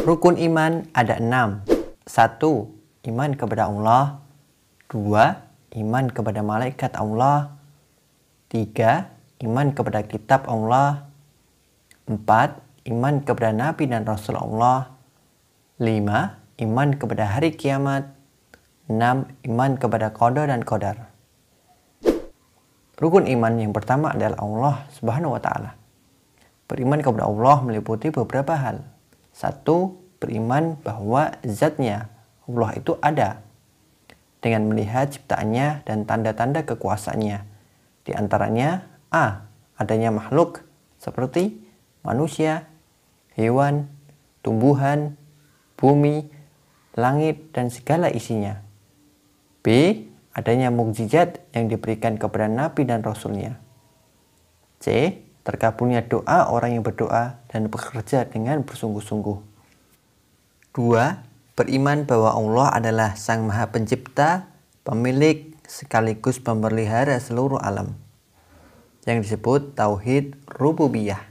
Rukun iman ada 6. 1. Iman kepada Allah. 2. Iman kepada malaikat Allah. 3. Iman kepada kitab Allah. 4. Iman kepada nabi dan rasul Allah. 5. Iman kepada hari kiamat. 6. Iman kepada qada dan qadar. Rukun iman yang pertama adalah Allah Subhanahu wa Ta'ala. Beriman kepada Allah meliputi beberapa hal. 1. Beriman bahwa zatnya Allah itu ada, dengan melihat ciptaannya dan tanda-tanda kekuasaannya. Di antaranya A. Adanya makhluk seperti manusia, hewan, tumbuhan, bumi, langit, dan segala isinya. B. Adanya mukjizat yang diberikan kepada nabi dan rasulnya. C. Terkabulnya doa orang yang berdoa dan bekerja dengan bersungguh-sungguh. 2. Beriman bahwa Allah adalah Sang Maha Pencipta, pemilik sekaligus pemelihara seluruh alam, yang disebut Tauhid Rububiyah.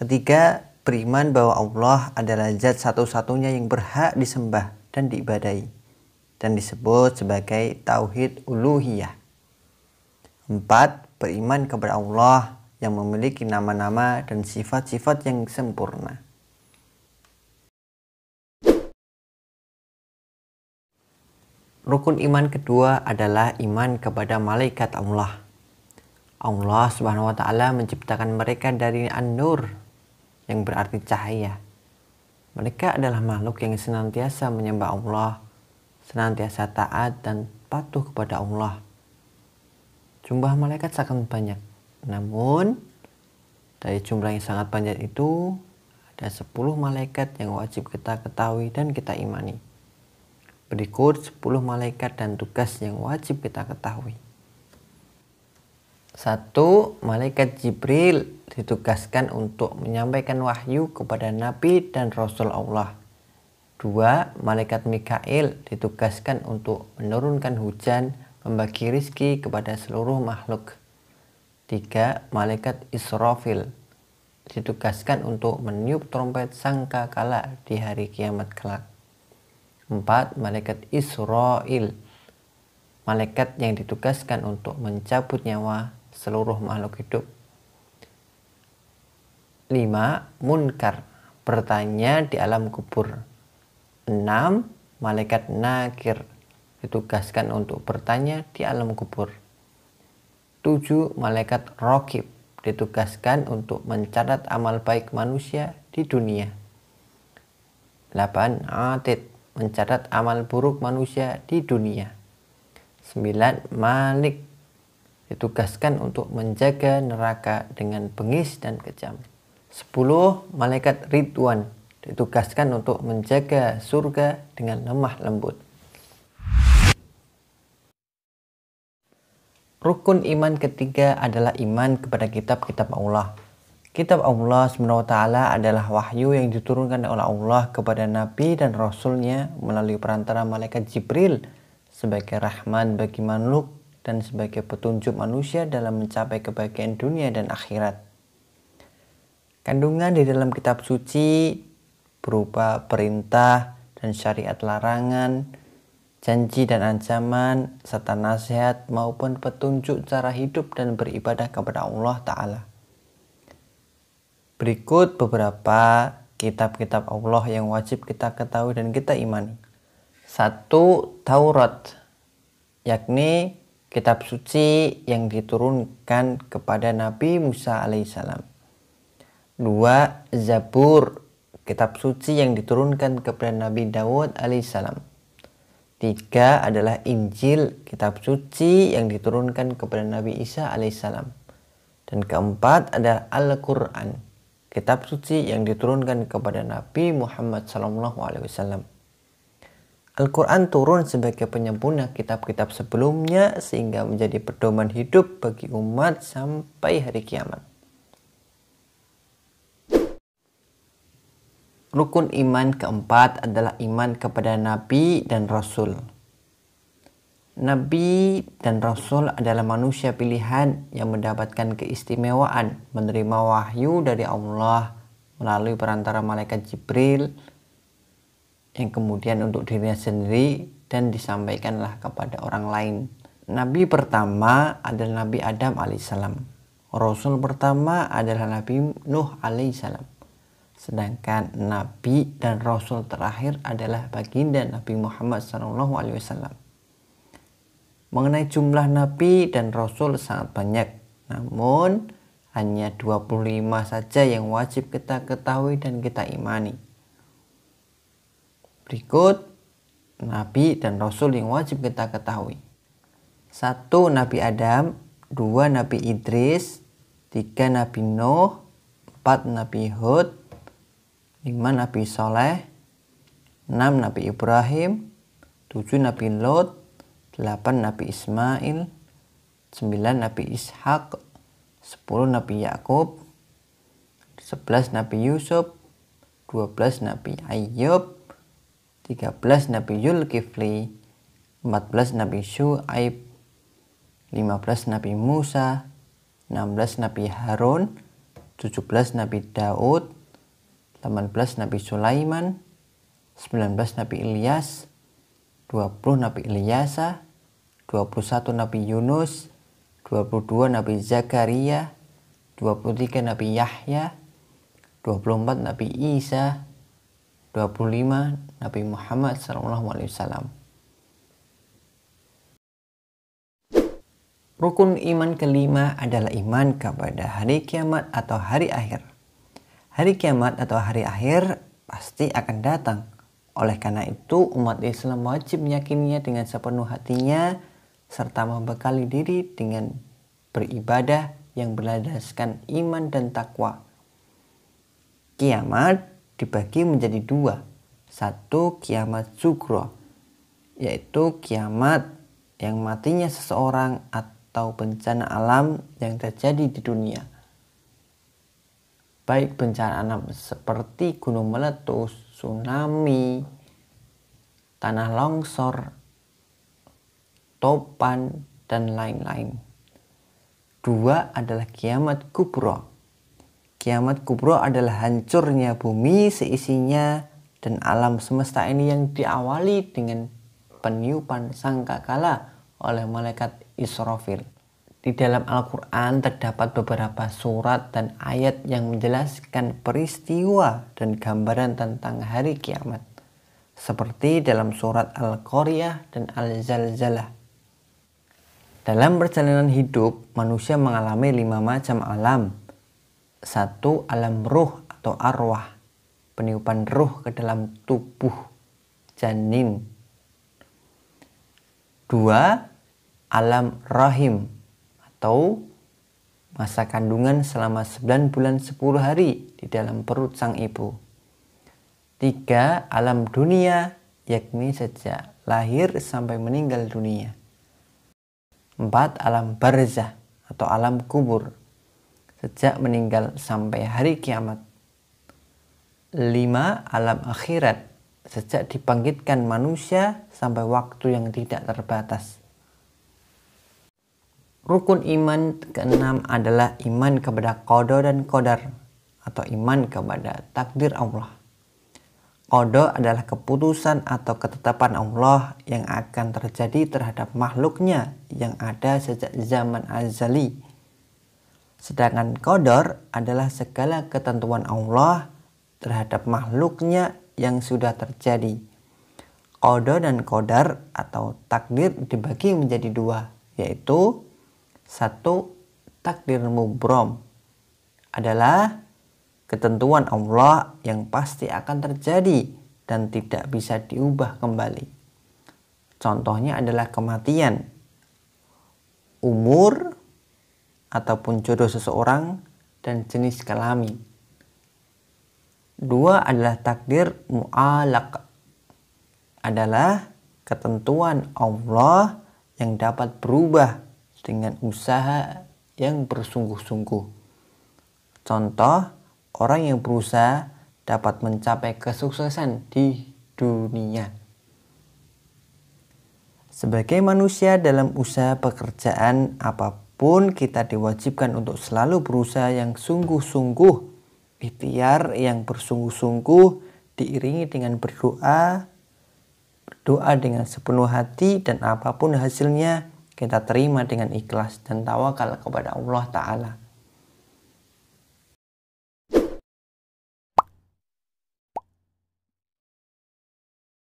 Ketiga, beriman bahwa Allah adalah zat satu-satunya yang berhak disembah dan diibadahi, dan disebut sebagai Tauhid Uluhiyah. 4. Beriman kepada Allah yang memiliki nama-nama dan sifat-sifat yang sempurna. Rukun iman kedua adalah iman kepada malaikat Allah. Allah Subhanahu wa Ta'ala menciptakan mereka dari An-Nur, yang berarti cahaya. Mereka adalah makhluk yang senantiasa menyembah Allah, senantiasa taat dan patuh kepada Allah. Jumlah malaikat sangat banyak. Namun, dari jumlah yang sangat banyak itu, ada 10 malaikat yang wajib kita ketahui dan kita imani. Berikut 10 malaikat dan tugas yang wajib kita ketahui. 1. Malaikat Jibril ditugaskan untuk menyampaikan wahyu kepada Nabi dan Rasul Allah. 2. Malaikat Mikail ditugaskan untuk menurunkan hujan, membagi rizki kepada seluruh makhluk. 3. Malaikat Israfil ditugaskan untuk meniup trompet sangkakala di hari kiamat kelak. 4. Malaikat Israil, malaikat yang ditugaskan untuk mencabut nyawa seluruh makhluk hidup. 5. Munkar, bertanya di alam kubur. 6. Malaikat Nakir, ditugaskan untuk bertanya di alam kubur. 7. Malaikat Raqib, ditugaskan untuk mencatat amal baik manusia di dunia. 8. Atid, mencatat amal buruk manusia di dunia. 9. Malik, ditugaskan untuk menjaga neraka dengan bengis dan kejam. 10. Malaikat Ridwan, ditugaskan untuk menjaga surga dengan lemah lembut. Rukun iman ketiga adalah iman kepada kitab-kitab Allah. Kitab Allah SWT adalah wahyu yang diturunkan oleh Allah kepada Nabi dan Rasulnya melalui perantara malaikat Jibril sebagai rahmat bagi makhluk dan sebagai petunjuk manusia dalam mencapai kebahagiaan dunia dan akhirat. Kandungan di dalam kitab suci berupa perintah dan syariat larangan, janji dan ancaman, serta nasihat maupun petunjuk cara hidup dan beribadah kepada Allah Ta'ala. Berikut beberapa kitab-kitab Allah yang wajib kita ketahui dan kita imani. 1. Taurat, yakni kitab suci yang diturunkan kepada Nabi Musa alaihissalam. 2. Zabur, kitab suci yang diturunkan kepada Nabi Dawud alaihissalam. 3. adalah Injil, kitab suci yang diturunkan kepada Nabi Isa alaihissalam. Dan keempat adalah Al-Quran, kitab suci yang diturunkan kepada Nabi Muhammad SAW. Al-Quran turun sebagai penyempurna kitab-kitab sebelumnya sehingga menjadi pedoman hidup bagi umat sampai hari kiamat. Rukun iman keempat adalah iman kepada Nabi dan Rasul. Nabi dan Rasul adalah manusia pilihan yang mendapatkan keistimewaan menerima wahyu dari Allah melalui perantara malaikat Jibril yang kemudian untuk dirinya sendiri dan disampaikanlah kepada orang lain. Nabi pertama adalah Nabi Adam alaihissalam. Rasul pertama adalah Nabi Nuh alaihissalam. Sedangkan Nabi dan Rasul terakhir adalah baginda Nabi Muhammad SAW. Mengenai jumlah Nabi dan Rasul sangat banyak, namun hanya 25 saja yang wajib kita ketahui dan kita imani. Berikut Nabi dan Rasul yang wajib kita ketahui. 1. Nabi Adam, 2. Nabi Idris, 3. Nabi Nuh, 4. Nabi Hud, 5. Nabi Soleh, 6. Nabi Ibrahim, 7. Nabi Lot, 8. Nabi Ismail, 9. Nabi Ishak, 10. Nabi Yakub, 11. Nabi Yusuf, 12. Nabi Ayyub, 13. Nabi Zulkifli, 14. Nabi Syuaib, 15. Nabi Musa, 16. Nabi Harun, 17. Nabi Daud, 18. Nabi Sulaiman, 19. Nabi Ilyas, 20. Nabi Ilyasa, 21. Nabi Yunus, 22. Nabi Zakaria, 23. Nabi Yahya, 24. Nabi Isa, 25. Nabi Muhammad SAW. Rukun iman kelima adalah iman kepada hari kiamat atau hari akhir. Hari kiamat atau hari akhir pasti akan datang. Oleh karena itu, umat Islam wajib meyakininya dengan sepenuh hatinya serta membekali diri dengan beribadah yang berlandaskan iman dan takwa. Kiamat dibagi menjadi dua. 1. Kiamat sugro, yaitu kiamat yang matinya seseorang atau bencana alam yang terjadi di dunia. Baik bencana alam seperti gunung meletus, tsunami, tanah longsor, topan, dan lain-lain. 2 adalah kiamat kubro. Kiamat kubro adalah hancurnya bumi seisinya dan alam semesta ini yang diawali dengan peniupan sangkakala oleh malaikat Israfil. Di dalam Al-Quran terdapat beberapa surat dan ayat yang menjelaskan peristiwa dan gambaran tentang hari kiamat. Seperti dalam surat Al-Qaryah dan Al-Zalzalah. Dalam perjalanan hidup, manusia mengalami 5 macam alam. 1. Alam ruh atau arwah, peniupan ruh ke dalam tubuh janin. 2. Alam rahim, atau masa kandungan selama 9 bulan 10 hari di dalam perut sang ibu. 3. Alam dunia, yakni sejak lahir sampai meninggal dunia. 4. Alam barzah atau alam kubur, sejak meninggal sampai hari kiamat. 5. Alam akhirat, sejak dibangkitkan manusia sampai waktu yang tidak terbatas. Rukun iman ke-6 adalah iman kepada qada dan qadar atau iman kepada takdir Allah. Qada adalah keputusan atau ketetapan Allah yang akan terjadi terhadap makhluknya yang ada sejak zaman azali. Sedangkan qadar adalah segala ketentuan Allah terhadap makhluknya yang sudah terjadi. Qada dan qadar atau takdir dibagi menjadi 2, yaitu 1. Takdir mubrom adalah ketentuan Allah yang pasti akan terjadi dan tidak bisa diubah kembali. Contohnya adalah kematian, umur, ataupun jodoh seseorang, dan jenis kelamin. 2 adalah takdir mu'alaq, adalah ketentuan Allah yang dapat berubah dengan usaha yang bersungguh-sungguh. Contoh, orang yang berusaha dapat mencapai kesuksesan di dunia. Sebagai manusia dalam usaha pekerjaan apapun, kita diwajibkan untuk selalu berusaha yang sungguh-sungguh, ikhtiar yang bersungguh-sungguh diiringi dengan berdoa, Doa dengan sepenuh hati dan apapun hasilnya kita terima dengan ikhlas dan tawakal kepada Allah Ta'ala.